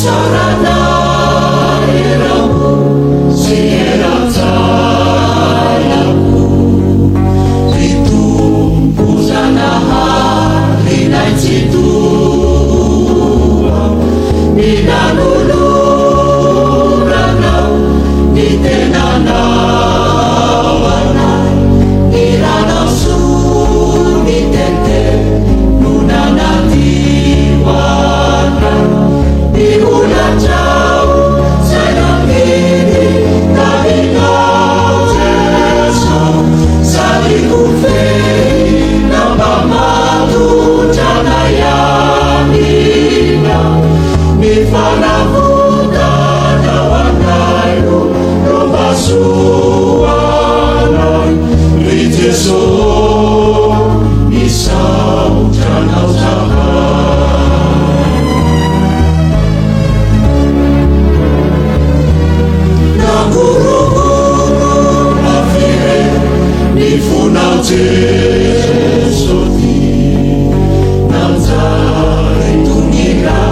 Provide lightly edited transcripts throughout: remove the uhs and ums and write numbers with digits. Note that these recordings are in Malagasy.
Sarana eramu sieratsayaku Ditumpusan hari naicitua Ninanulurana Nitenanawana Niranasu Nitente Nunanatiwana Diulan jauh sedang ini Tabinau Jesu Salikufe Nambah matu Janayamina Mifana Buddha Dawandayu Robasuanan Rijeso Misau Janau Funau Jesu ti Namzai tungira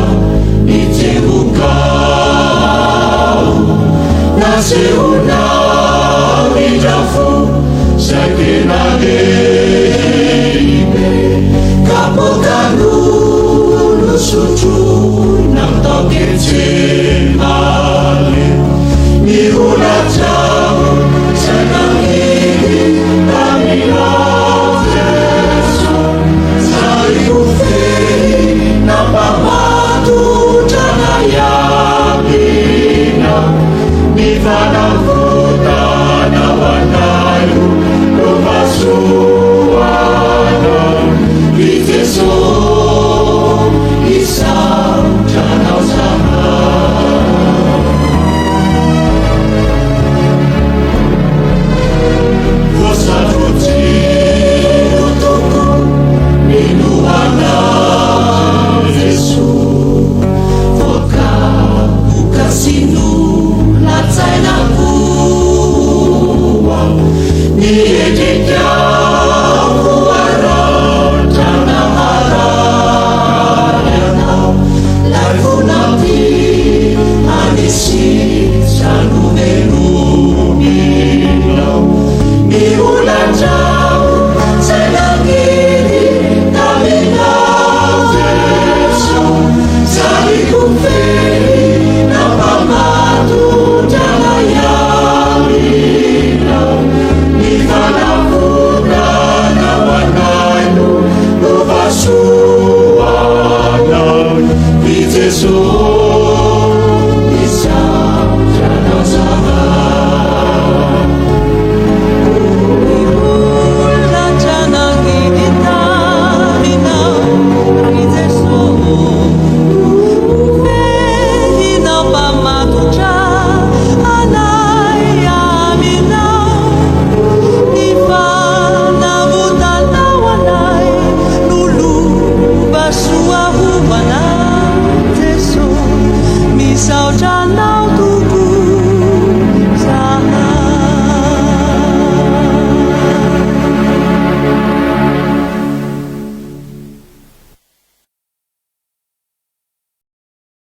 Ni Jehukau Naseunau Ni Jafu Sekenade Kapokanu Nusucu Nam toke cemale Ni ulat jauh senang ini Tabinau Jesu Salikufe Nambah matu Janayamina Nifana